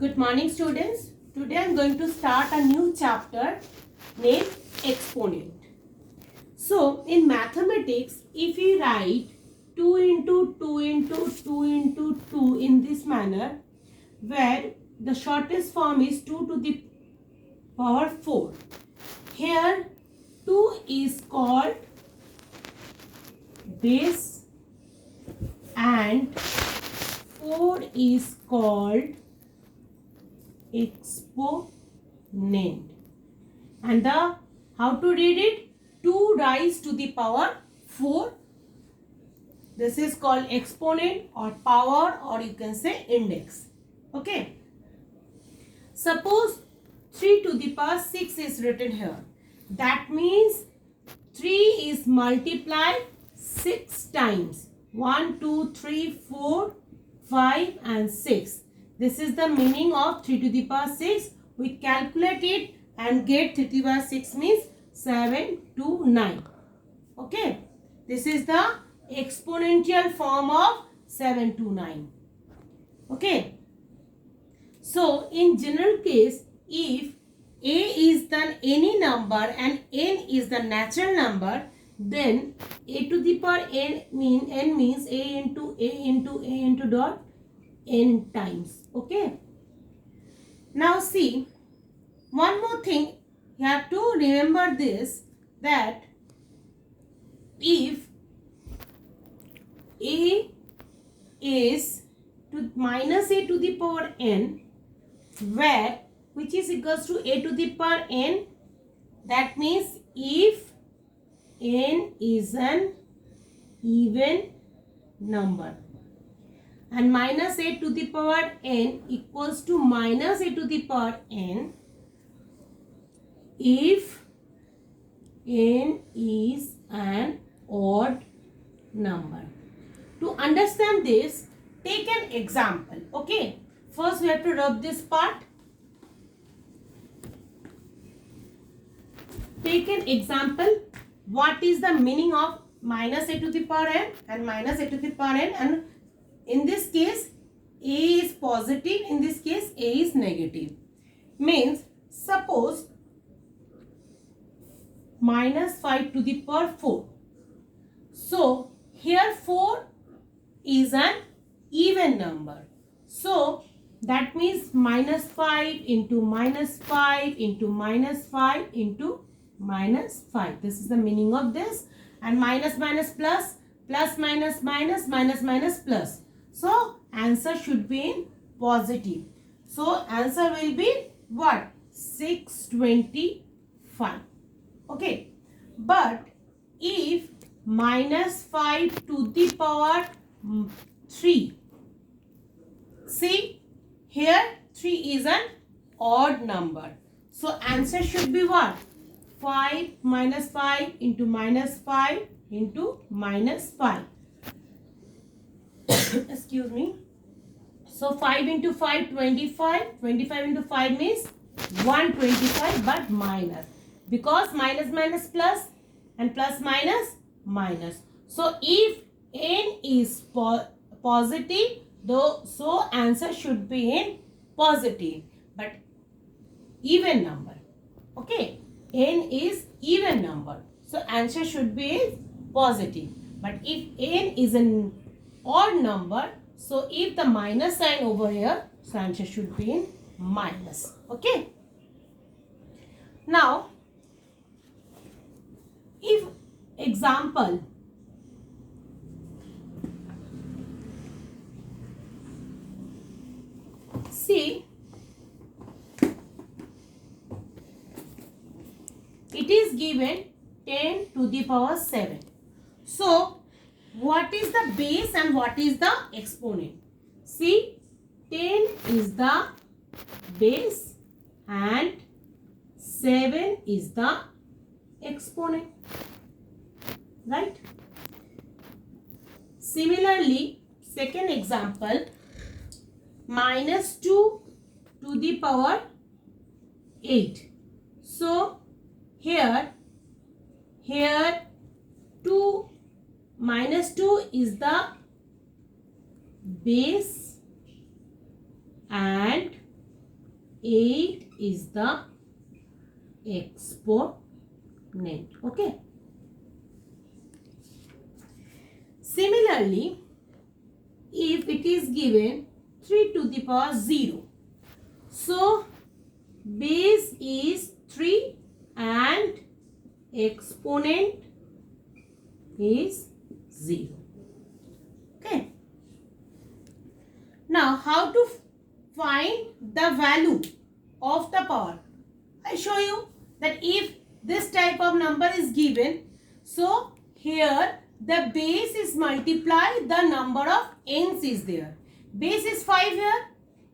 Good morning, students. Today I am going to start a new chapter named exponent. So in mathematics, if we write 2 into 2 into 2 into 2 in this manner, where the shortest form is 2 to the power 4. Here 2 is called base and 4 is called exponent. And the how to read it? 2 raised to the power 4. This is called exponent or power, or you can say index. Okay. Suppose 3 to the power 6 is written here. That means 3 is multiplied 6 times. 1, 2, 3, 4, 5 and 6. This is the meaning of 3 to the power 6. We calculate it and get 3 to the power 6 means 7 to 9. Okay. This is the exponential form of 7 to 9. Okay. So, in general case, if a is the any number and n is the natural number, then a to the power n means a into dot n times. Okay. Now see, one more thing you have to remember this, that if a is to minus a to the power n, where which is equals to a to the power n, that means if n is an even number and minus a to the power n equals to minus a to the power n if n is an odd number. To understand this, take an example. Okay. First we have to rub this part. Take an example. What is the meaning of minus a to the power n and minus a to the power n? And in this case, a is positive. In this case, a is negative. Means, suppose minus 5 to the power 4. So, here 4 is an even number. So, that means minus 5 into minus 5 into minus 5 into minus 5. This is the meaning of this. And minus minus plus, plus minus minus, minus minus plus. So, answer should be in positive. So, answer will be what? 625. Okay. But if minus 5 to the power 3. See, here 3 is an odd number. So, answer should be what? 5 minus 5 into minus 5 into minus 5. Excuse me. So, 5 into 5, 25. 25 into 5 means 125, but minus. Because minus minus plus and plus minus minus. So, if n is positive, so answer should be in positive, but even number. Okay. N is even number. So, answer should be in positive. But if n is an odd number, so if the minus sign over here, so answer should be in minus. Okay. Now, if example, see, it is given 10 to the power 7. So, what is the base and what is the exponent? See, 10 is the base and 7 is the exponent. Right? Similarly, second example, minus 2 to the power 8. So, here 2 minus 2 is the base and 8 is the exponent. Okay. Similarly, if it is given 3 to the power 0, so base is 3 and exponent is 0. Okay. Now, how to find the value of the power? I show you that if this type of number is given, so here the base is multiply the number of n's is there. Base is 5 here,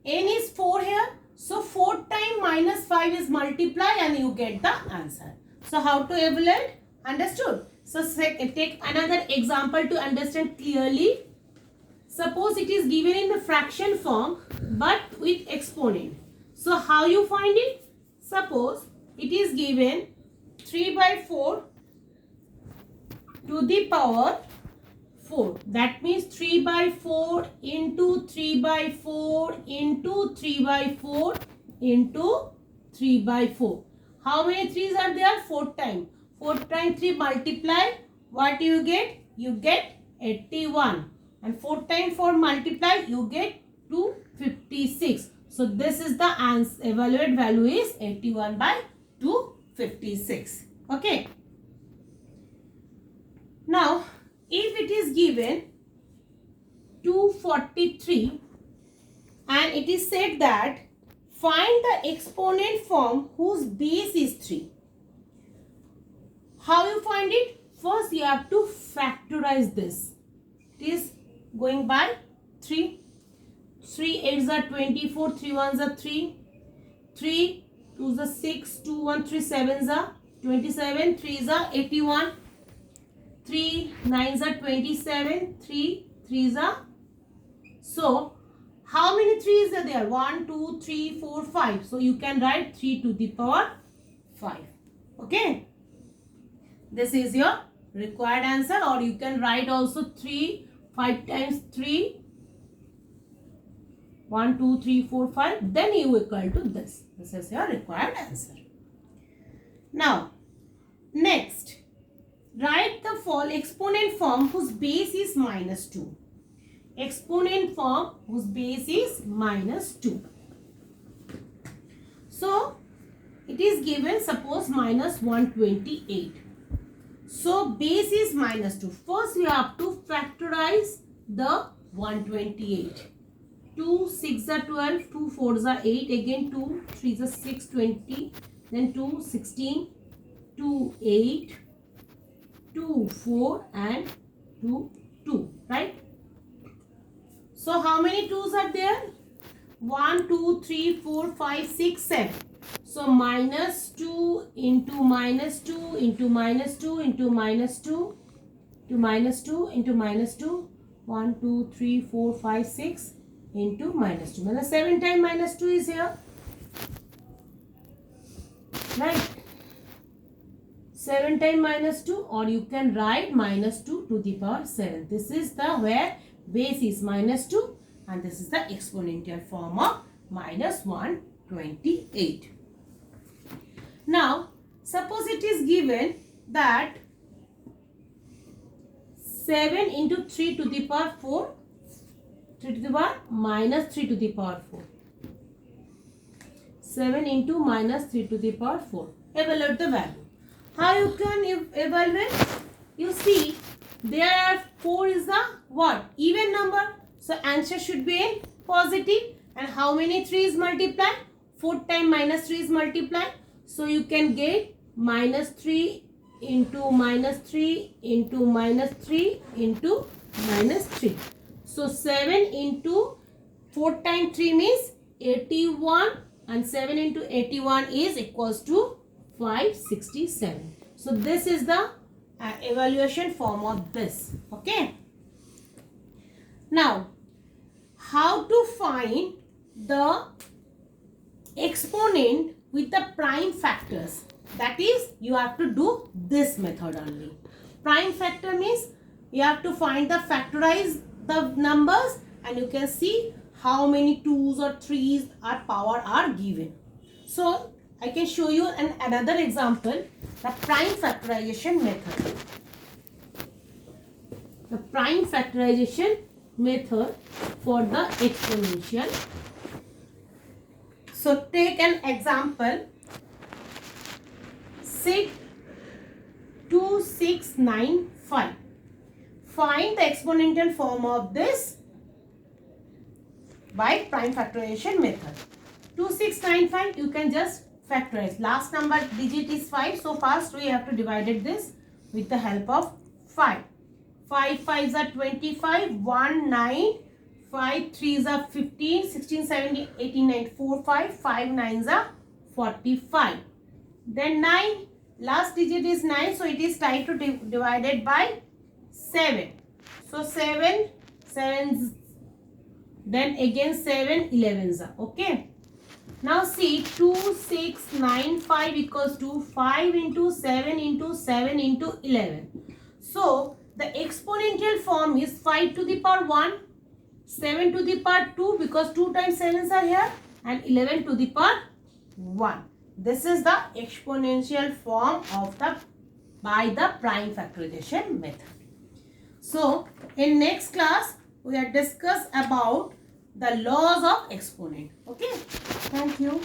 n is 4 here. So 4 times minus 5 is multiply and you get the answer. So how to evaluate? Understood? So take another example to understand clearly. Suppose it is given in the fraction form but with exponent. So how you find it? Suppose it is given 3 by 4 to the power 4. That means 3 by 4 into 3 by 4 into 3 by 4 into 3 by 4. How many 3's are there? 4 times. 4 times 3 multiply. What you get? You get 81. And 4 times 4 multiply. You get 256. So this is the answer. Evaluate value is 81 by 256. Okay. Now, if it is given 243 and it is said that find the exponent form whose base is 3. How you find it? First you have to factorize this. It is going by 3. 3 8s are 24, 3 1s are 3. 3 2s are 6, 2 1 3 7s are 27, 3s are 81. 3 9s are 27, 3 3s are. So, how many 3's are there? 1, 2, 3, 4, 5. So, you can write 3 to the power 5. Okay. This is your required answer, or you can write also 3, 5 times 3. 1, 2, 3, 4, 5. Then you equal to this. This is your required answer. Now, next. Write the exponent form whose base is minus 2. Exponent form whose base is minus 2. So, it is given suppose minus 128. So, base is minus 2. First, we have to factorize the 128. 2 6 are 12, 2 4s are 8, again 2 3s are 6, 20, then 2 16, 2 8, 2 4 and 2 2, right? So how many 2's are there? 1 2 3 4 5 6 7. So minus 2 into minus 2 into minus 2 into minus 2 to minus 2 into minus 2. 1 2 3 4 5 6 into minus 2. Now 7 times minus 2 is here, right? 7 times minus 2, or you can write minus 2 to the power 7. This is the where base is minus 2 and this is the exponential form of minus 128. Now, suppose it is given that 7 into 3 to the power 4, 3 to the power minus 3 to the power 4. 7 into minus 3 to the power 4. Evaluate the value. How you can evaluate? You see, there are 4 is the what? Even number. So answer should be a positive. And how many 3 is multiplied? 4 times minus 3 is multiplied. So you can get minus 3 into minus 3 into minus 3 into minus 3. So 7 into 4 times 3 means 81, and 7 into 81 is equals to 567. So this is the evaluation form of this. Okay. Now, how to find the exponent with the prime factors? That is, you have to do this method only. Prime factor means you have to find the factorize the numbers and you can see how many 2's or 3's or power are given. So I can show you another example, the prime factorization method. The prime factorization method for the exponential. So take an example, 2695. Find the exponential form of this by prime factorization method. 2695, you can just factorize. Last number digit is 5. So first we have to divide this with the help of 5. 5 5s are 25, 1 9, 5 3s are 15, 16 17 18 19 4 5, 5 9s are 45. Then 9, last digit is 9, so it is time to divide it by 7. So 7 7s, then again 7 11s are okay. Now see, 2695 equals to 5 into 7 into 7 into 11. So the exponential form is 5 to the power 1, 7 to the power 2 because 2 times 7s are here, and 11 to the power 1. This is the exponential form of by the prime factorization method. So in next class we will discuss about the laws of exponent. Okay. Thank you.